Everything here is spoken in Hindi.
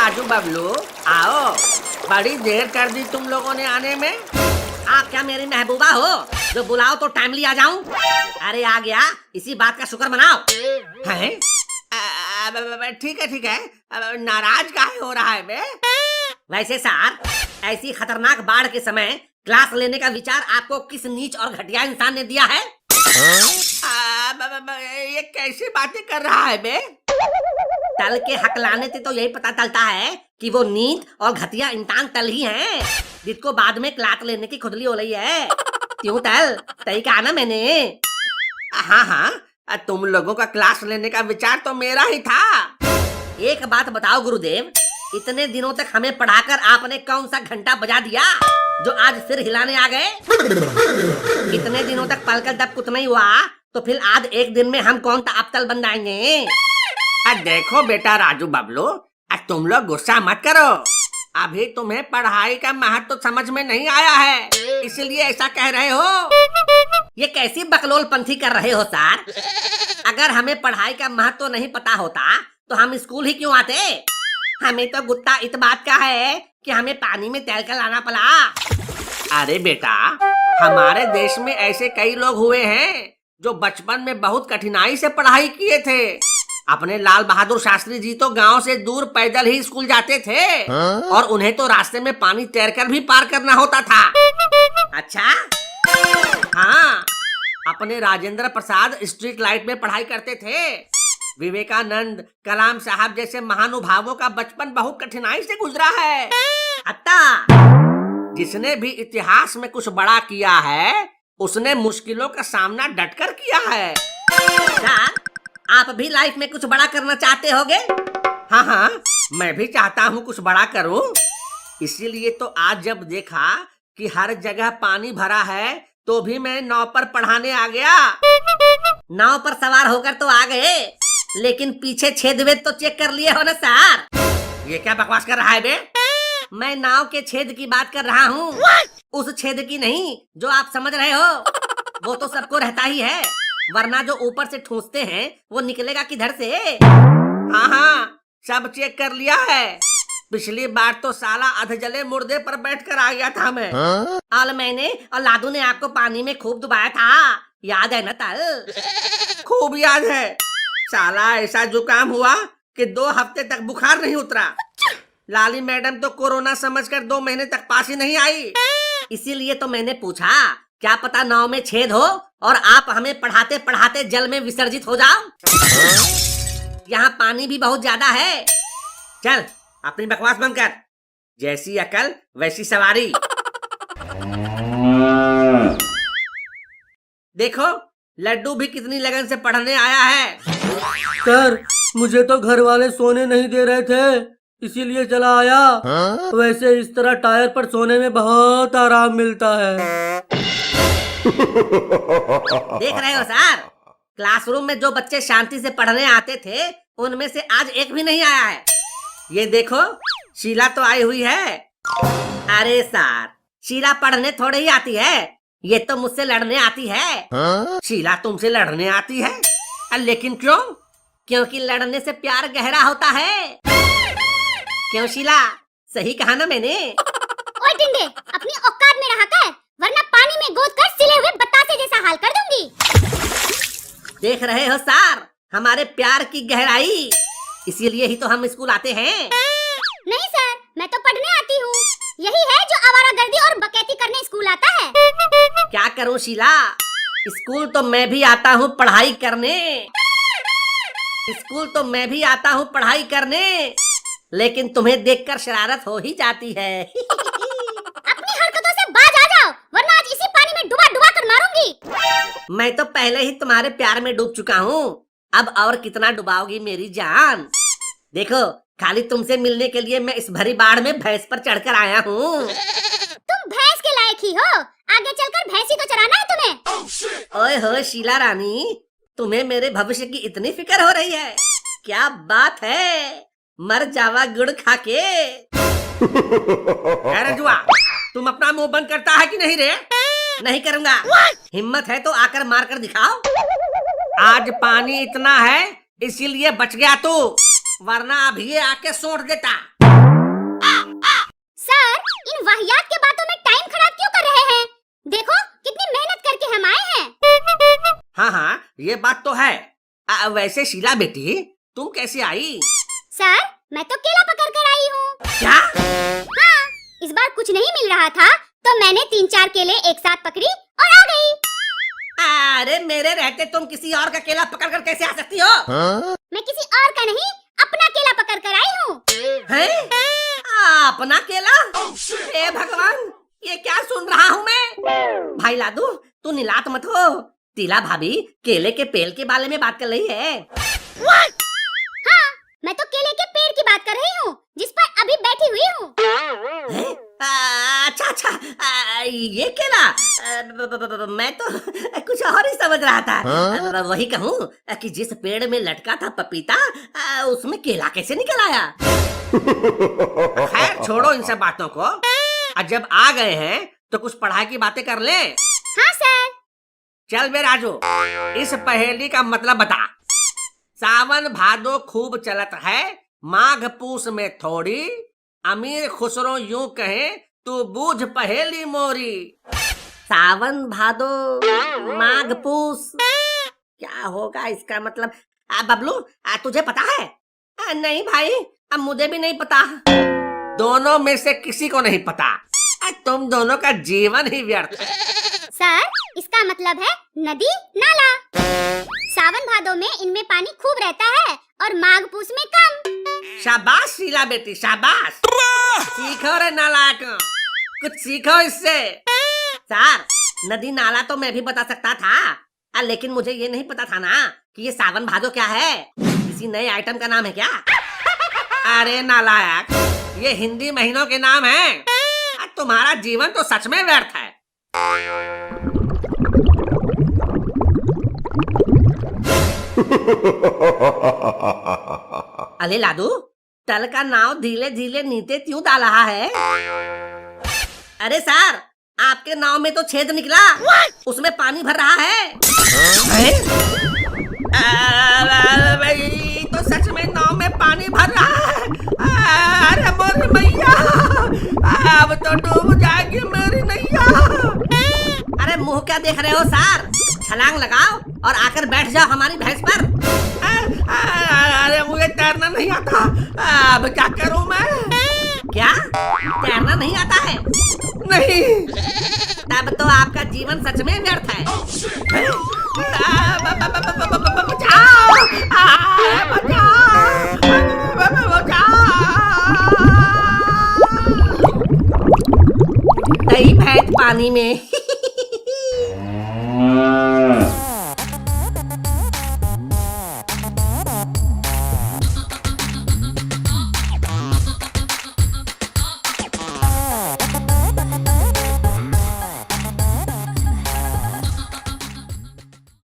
राजू बबलू, आओ। बड़ी देर कर दी तुम लोगों ने आने में। आप क्या मेरी महबूबा हो जो बुलाओ तो टाइमली आ जाऊं? अरे आ गया, इसी बात का शुक्र मनाओ। हैं? ठीक है ठीक है। नाराज काहे हो रहा है बे? वैसे सर, ऐसी खतरनाक बाढ़ के समय क्लास लेने का विचार आपको किस नीच और घटिया इंसान ने दिया है? ये कैसी बातें कर रहा है बे? तल के हकलाने से तो यही पता चलता है कि वो नीच और घटिया इंसान तल ही हैं, जिसको बाद में क्लास लेने की खुदली हो रही है। क्यों तल, सही कहा ना मैंने? हाँ हाँ, तुम लोगों का क्लास लेने का विचार तो मेरा ही था। एक बात बताओ गुरुदेव, इतने दिनों तक हमें पढ़ाकर आपने कौन सा घंटा बजा दिया जो आज सिर हिलाने आ गए? इतने दिनों तक पलकर जब कुछ नहीं हुआ तो फिर आज एक दिन में हम कौन सा अबतल बन जाएंगे? देखो बेटा राजू बबलू, तुम लोग गुस्सा मत करो। अभी तुम्हें पढ़ाई का महत्व तो समझ में नहीं आया है, इसलिए ऐसा कह रहे हो। ये कैसी बकलोल पंथी कर रहे हो सर? अगर हमें पढ़ाई का महत्व नहीं पता होता तो हम स्कूल ही क्यों आते? हमें तो गुत्ता इस बात का है कि हमें पानी में तैर कर लाना पड़ा। अरे बेटा, हमारे देश में ऐसे कई लोग हुए हैं जो बचपन में बहुत कठिनाई से पढ़ाई किए थे। अपने लाल बहादुर शास्त्री जी तो गांव से दूर पैदल ही स्कूल जाते थे। और उन्हें तो रास्ते में पानी तैरकर भी पार करना होता था। अच्छा? हाँ, अपने राजेंद्र प्रसाद स्ट्रीट लाइट में पढ़ाई करते थे। विवेकानंद, कलाम साहब जैसे महानुभावों का बचपन बहुत कठिनाई से गुजरा है। अत्ता, जिसने भी इतिहास में कुछ बड़ा किया है उसने मुश्किलों का सामना डटकर किया है। सर, आप भी लाइफ में कुछ बड़ा करना चाहते होगे? हाँ हाँ, मैं भी चाहता हूँ कुछ बड़ा करूँ। इसीलिए तो आज जब देखा कि हर जगह पानी भरा है तो भी मैं नाव पर पढ़ाने आ गया। नाव पर सवार होकर तो आ गए, लेकिन पीछे छेद वेद तो चेक कर लिए हो ना सर? ये क्या बकवास कर रहा है बे? मैं नाव के छेद की बात कर रहा हूँ, उस छेद की नहीं जो आप समझ रहे हो। वो तो सबको रहता ही है, वरना जो ऊपर से ठूंसते हैं वो निकलेगा किधर से? हाँ हाँ, सब चेक कर लिया है। पिछली बार तो साला अधजले मुर्दे पर बैठकर आ गया था मैं। और मैंने और लादू ने आपको पानी में खूब डुबाया था, याद है ना तल? खूब याद है। साला ऐसा जुकाम हुआ कि 2 हफ्ते तक बुखार नहीं उतरा। लाली मैडम तो कोरोना समझकर 2 महीने तक पास ही नहीं आई। इसीलिए तो मैंने पूछा, क्या पता नाव में छेद हो और आप हमें पढ़ाते पढ़ाते जल में विसर्जित हो जाओ। यहाँ पानी भी बहुत ज्यादा है। चल अपनी बकवास बंद कर। जैसी अकल वैसी सवारी। देखो, लड्डू भी कितनी लगन से पढ़ने आया है। सर, मुझे तो घर वाले सोने नहीं दे रहे थे, इसीलिए चला आया। वैसे इस तरह टायर पर सोने में बहुत आराम मिलता है। देख रहे हो सर, क्लासरूम में जो बच्चे शांति से पढ़ने आते थे उनमें से आज एक भी नहीं आया है। ये देखो, शीला तो आई हुई है। अरे सर, शीला पढ़ने थोड़े ही आती है, ये तो मुझसे लड़ने आती है। शीला तुमसे लड़ने आती है? लेकिन क्यों? क्योंकि लड़ने से प्यार गहरा होता है। क्यों शीला, सही कहा ना मैंने? ओए टिंडे, अपनी औकात में रहा कर, वरना पानी में गोद कर सिले हुए बतासे जैसा हाल कर दूंगी। देख रहे हो सर, हमारे प्यार की गहराई, इसीलिए ही तो हम स्कूल आते हैं। नहीं सर, मैं तो पढ़ने आती हूँ। यही है जो आवारागर्दी और बकैती करने स्कूल आता है। क्या करूँ शीला, स्कूल तो मैं भी आता हूँ पढ़ाई करने। स्कूल तो मैं भी आता हूँ पढ़ाई करने, लेकिन तुम्हें देखकर शरारत हो ही जाती है। अपनी हरकतों से बाज आ जाओ, वरना आज इसी पानी में डुबा डुबा कर मारूंगी। मैं तो पहले ही तुम्हारे प्यार में डूब चुका हूँ, अब और कितना डुबाओगी मेरी जान? देखो, खाली तुमसे मिलने के लिए मैं इस भरी बाढ़ में भैंस पर चढ़कर आया हूँ। तुम भैंस के लायक ही हो, आगे चलकर भैंसी को चराना है तुम्हें। ओए हो शीला रानी, तुम्हें मेरे भविष्य की इतनी फिक्र हो रही है? क्या बात है, मर जावा गुड़ खा के। अरे जुआ, तुम अपना मुंह बंद करता है कि नहीं रे? नहीं करूंगा। हिम्मत है तो आकर मार कर दिखाओ। आज पानी इतना है इसीलिए बच गया तू, वरना अभी ये आके सोट देता। वाहियात के बातों में टाइम खराब क्यों कर रहे हैं? देखो कितनी मेहनत करके हम आए हैं। हाँ हाँ, ये बात तो है। वैसे शीला बेटी, तुम कैसे आई? सर, मैं तो केला पकड़ कर आई हूँ। क्या? हाँ, इस बार कुछ नहीं मिल रहा था तो मैंने 3-4 केले एक साथ पकड़ी और आ गई। अरे मेरे रहते तुम किसी और का केला पकड़ कर कैसे आ सकती हो? मैं किसी और का नहीं, अपना केला पकड़ कर आई हूँ। हैं? अपना केला? हे भगवान, ये क्या सुन रहा हूँ मैं? भाई लादू, तू निलात मत हो। टीला भाभी केले के पेड़ के बारे में बात कर रही है। हाँ, मैं तो केले के पेड़ की बात कर रही हूँ जिस पर अभी बैठी हुई हूँ। अच्छा अच्छा, ये केला? मैं तो कुछ और ही समझ रहा था। वही कहूँ कि जिस पेड़ में लटका था पपीता, उसमें केला कैसे निकल आया? खैर छोड़ो इन सब बातों को। जब आ गए हैं तो कुछ पढ़ाई की बातें कर ले। हाँ सर। चल बे राजू, इस पहेली का मतलब बता। सावन भादो खूब चलत है, माघ पूस में थोड़ी, अमीर खुसरो यूं कहे तू बूझ पहेली मोरी। सावन भादो माघ पूस, क्या होगा इसका मतलब? बबलू, तुझे पता है? नहीं भाई, अब मुझे भी नहीं पता। दोनों में से किसी को नहीं पता। तुम दोनों का जीवन ही व्यर्थ है। सर, इसका मतलब है नदी नाला। सावन भादो में इनमें पानी खूब रहता है और माघ पूस में कम। शाबाश शीला बेटी, शाबाश। सीखो रे नालायक, कुछ सीखो इससे। सर, नदी नाला तो मैं भी बता सकता था, लेकिन मुझे ये नहीं पता था ना कि ये सावन भादो क्या है। किसी नए आइटम का नाम है क्या? अरे नालायक, ये हिंदी महीनों के नाम हैं। तुम्हारा जीवन तो सच में व्यर्थ है। अरे लादू, तल का नाव धीरे धीरे नीचे क्यों डाल रहा है? अरे सर, आपके नाव में तो छेद निकला, उसमें पानी भर रहा है। तो सच में नाव में पानी भर रहा है। अरे मोरी मैया, अब तो डूब जाएगी मेरी नैया। अरे मुंह क्या देख रहे हो सर? छलांग लगाओ और आकर बैठ जाओ हमारी भैंस पर। अरे मुझे तैरना नहीं आता, अब क्या करूं मैं? क्या तैरना नहीं आता है? नहीं। तब तो आपका जीवन सच में व्यर्थ है। कई भैंस पानी में